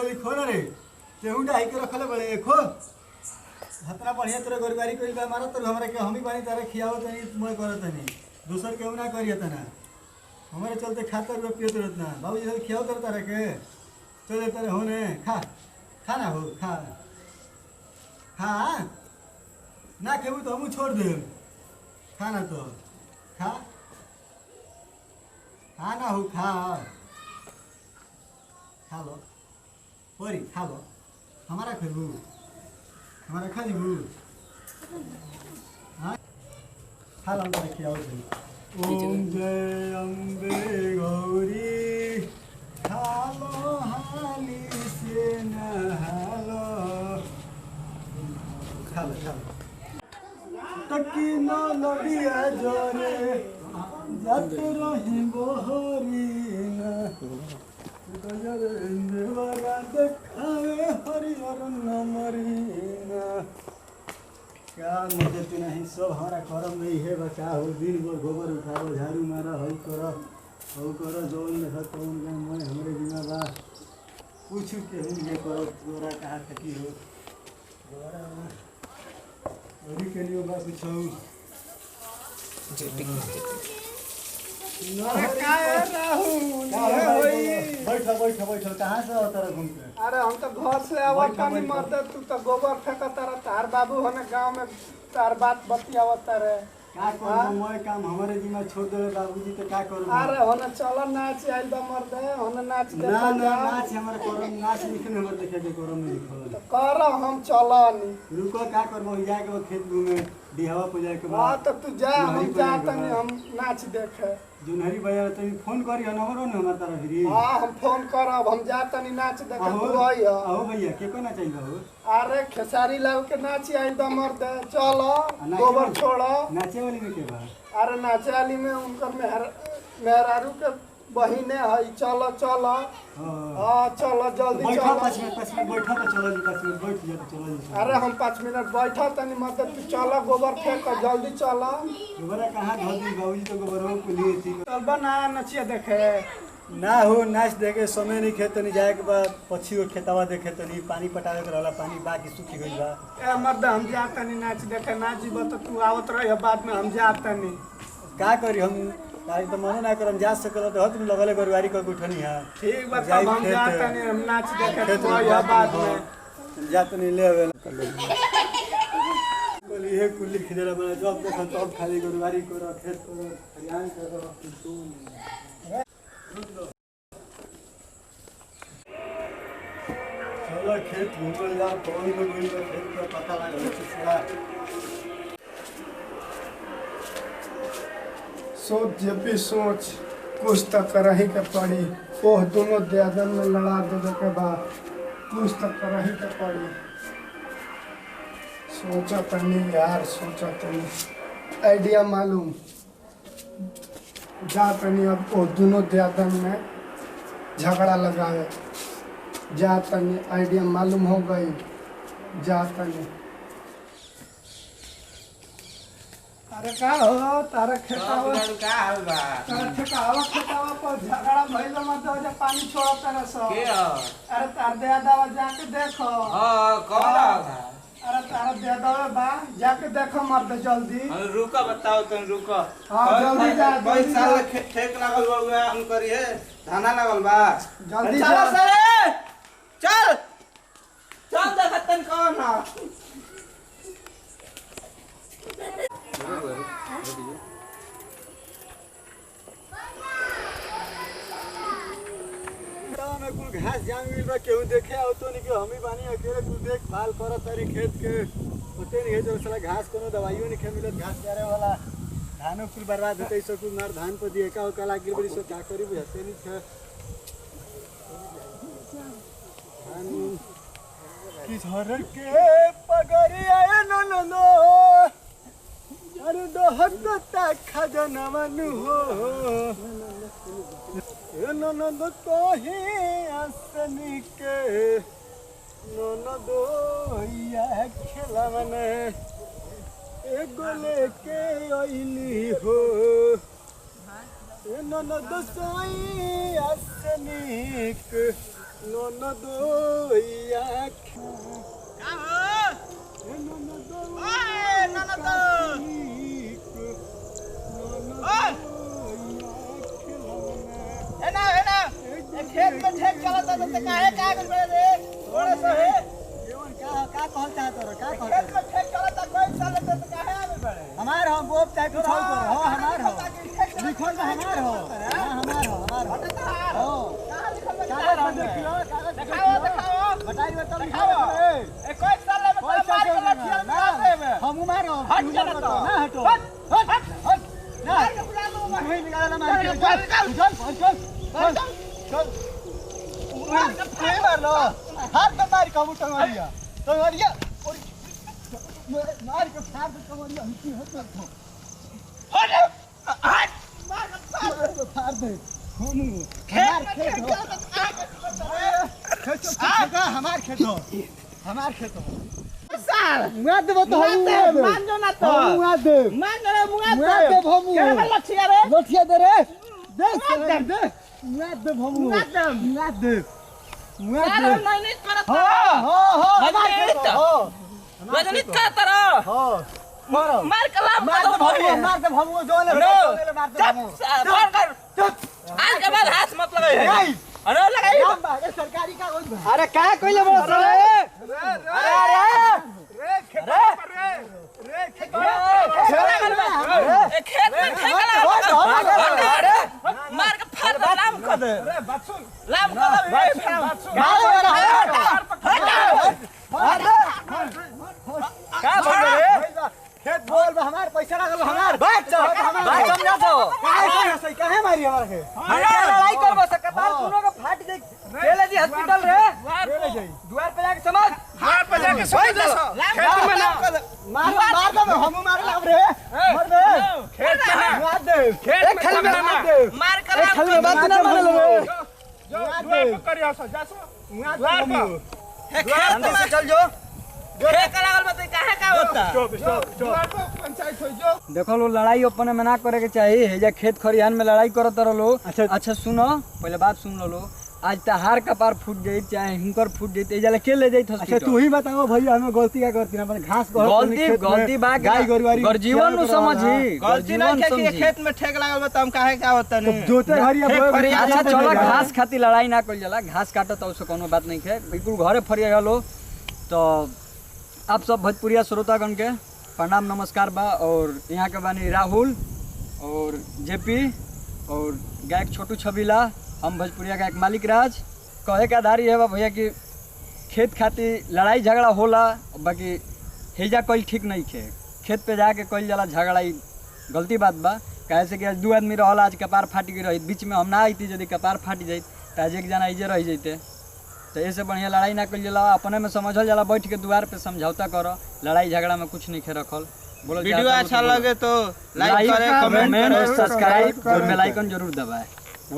जल्दी खो ना रे केहू डाही के रखले बड़े खो हतना बढ़िया तोरे गोरबारी कइल बा मारा तोर हमरा के हम ही बानी तारे खियाओ तनी मैं करत तनी दूसर केहू ना करिए तना हमारे चलते खाता रुपये पियत रहत ना बाबूजी से खियाओ तर तारे के चले तारे होने खा खा ना हो खा खा ना केहू तो हम छोड़ दे खा ना तो खा खा ना हो खा खा लो परी खा लो हमारा खेलू हमारा खा जीबू हाँ खा लो हमारा खियाओ ओम जय अम्बे गौरी खालो हाली से नहालो खालो तकी न नदिया जोरे जात रही बोहरी गजर देवरा देखावे हरिहर नमरीना क्या मदद नहीं सब हमारा करम नहीं है बचा हो दिन भर गोबर उठाओ झाड़ू मारा हई करो जो मैं हमारे बिना बा पूछ के नहीं करो गोरा कहाँ थकी हो गोरा अभी के लिए बा कुछ बैठो कहाँ से आता रहा घूम के? अरे हम तो घर से आवत पानी मरते तू तो गोबर फेंकत रहा तार बाबू हने गांव में तार बात बतियावत रे का करूं मैं काम हमारे जिम्मा छोड़ दे बाबूजी तो का करूं अरे हने चल नाच आइल बा मरदे हने नाच दे ना नाच हमारे करम नाच लिखने हमर देखे के करम में लिखल कर हम चलनी रुको का करबो जाए के खेत घूमे दिहावा पे जाए के हां तो तू जा हम जातनी हम नाच देखे जुनहरी भैया तनी फोन करी नंबर न हमर तरफ री हां हम फोन करब हम जातनी नाच देखे तू आई आओ भैया के को ना चाहिए हो अरे खेसारी लाल के नाच आइल बा मरदे चलो गोबर छोड़ो नाचे वाली में के बा अरे नाचे वाली में उनकर मेहरारू के बहिने है चलो चलो हाँ चलो जल्दी चलो 5 मिनट बैठा तो चलो 5 मिनट बैठ जा तो चलो अरे हम 5 मिनट बैठा तनी मतलब तू चलो गोबर फेंक जल्दी चलो गोबरा कहाँ धो दी बाबूजी तो गोबर हो कुली थी चल बना नचिया देखे ना हो नाच देखे समय नहीं खेत नहीं जाए के बाद पक्षी को खेतवा देखे तनी पानी पटावे के रहला पानी बाकी सूखी गइल बा ए मर्द हम जातनी नाच देखे ना जीव तो तू आवत रह बाद में हम जातनी का करी हम तारी तो मनो ना करम जा सकल तो हत लगले गोरवारी को उठनी है ठीक बा तब हम जातनी हम नाच देखे तो या बाद में जातनी लेवे बोली हे कुल्ली खिदेला बना जब देखो तब खाली गोरवारी करो खेत करो हरियाण करो तू चलो खेत घूमल जा कौन को घूम के खेत का पता लगा चुका सोच जब भी सोच कुछ तो करही के पड़ी ओह दोनों दियादन में लड़ा दे के बाद कुछ तो करही के पड़ी सोचा तनी यार सोचा तनी आइडिया मालूम जा तनी अब ओह दोनों दियादन में झगड़ा लगावे जा तनी आइडिया मालूम हो गई जा तनी अरे का हो तारा खेतावा का हाल बा तारा खेतावा पर झगड़ा भइल मत हो जा पानी छोड़ तारा सब के अरे तार दादा जाके देखो हां कौन आ अरे तारा दादा बा जाके देखो मत जल्दी रुका बताओ तुम रुको हां जल्दी जा भाई साल ठेक लागल बा हम करिए धाना लागल बा जल्दी चल जा सरे चल चल देखतन कौन है में कुल घास जाम मिल बा केहू देखे आओ तो नहीं कि हम ही बानी अकेले तू देखभाल कर तारी खेत के पते नहीं है जो साला घास कोनो दवाइयों नहीं खे मिलत घास चारे वाला धानो कुल बर्बाद होते सब कुल मार धान पर दिए का कला गिर बड़ी सो क्या करी बुझते नहीं थे धान कि झर के पगड़ी आए नो अरे दोहता खजना मनु हो ननद कहे आसनी के ननद या खेला मने एगो लेके अइली हो ए ननद सोई आसनिक ननद आँख का हो ए ननद ओए ननद ओए है ना खेत में ठेक चलत है तो काहे का कर बड़े रे थोड़े से है का कहल चाहत रह का कहल खेत में ठेक चलत है कोई चलत है तो काहे आवे बड़े हमार हो बोप चाहे कुछ हो हो हमार हो लिखल में हमार हो हां हमार हो हो कहां लिखल में कागज पे देखियो कागज दिखाओ बताई में तब दिखाओ ए कोई साल में कोई मार के लठिया में दे में हम मारो हट जा ना तो ना हटो हट ना मार के बुला लो तू ही निकाल ना मार के चल मार लो हाथ तो मार का मुट्ठा मारिया तो मारिया और मार के फाड़ दे कमरिया हंसी हट हट हट फाड़ दे हम खेत खेत में खेत हमार खेत हो हमार खेत हो साल मुआ देबो तो हम मान जो ना तो मुआ दे मान रे मुआ मुआ दे भमु क्या में लठिया रे लठिया दे रे दे मुआ दे भमु मुआ दे मुआ दे मुआ यार दे नहीं करत हो हो हमार रजनीत। खेत हो रजनीत का तरह हो मारो मार के लाभ मार दे भमु मार दे भमु जो ले मार दे भमु मार कर चुप आज के बाद हाथ मत लगाई नहीं अरे लगाई अरे सरकारी कागज में अरे का कइले बस रे अरे अरे खेत में ठेकला मार के फाड़ दे लाम कर दे लाम कर का बोल रे खेत बोल हमार पैसा लागल हमार बात समझा तो काहे मारी हमार के लड़ाई करबो से कपाल सुनो के फाट जाई चले जी हॉस्पिटल रे ले जाई द्वार पे जाके समझ द्वार पे जाके समझ खेत में ना मार दे हम मार लाग रे मार दे खेत में ना मार दे खेत में मार दे मार कर खाली में बात ना मान लो द्वार पे करियो सो जासो द्वार पे खेत में चल जो खेत लागल में काहे का होता द्वार पे पंचायत हो जो देखो लो लड़ाई अपने में ना करे के चाहिए हे जा खेत खरियान में लड़ाई करत रहो अच्छा सुनो पहले बात सुन लो आज तहार कपार फूट गई चाहे हिंकर फूट गई ते जाले के ले जाई अच्छा तू ही बताओ भैया हमें गलती क्या करती है घास गलती बा गाय गोरुवारी जीवन नु समझी गलती ना के खेत में ठेक लागल बा हम काहे का होता नहीं जोते हरिया अच्छा चलो घास खाती लड़ाई ना कइल जाला घास काटत उससे कोनो बात नहीं है बिल्कुल घरे फरिया हलो तो आप सब भोजपुरिया श्रोतागण के प्रणाम नमस्कार बा और यहाँ के बानी राहुल और जेपी और गायक छोटू छबीला हम भोजपुरिया गायक मालिक राज कहे के आधार है बा भैया कि खेत खाती लड़ाई झगड़ा होला बाकी हेजा कल ठीक नहीं खे खेत पे जाके कल जाला झगड़ा गलती बात बा कहे से कि आज 2 आदमी रहला आज कपार फाटी गई रही बीच में हम ना आती यदि कपार फाटी जाती तो आज एक जना इजे रह जाते तो ऐसे बढ़िया लड़ाई ना कल जाला अपने में समझल जाला बैठ के द्वार पे समझौता करो लड़ाई झगड़ा में कुछ नहीं खे रखल बोलो वीडियो अच्छा लगे तो लाइक करे कमेंट करे सब्सक्राइब और बेल आइकन जरूर दबाए।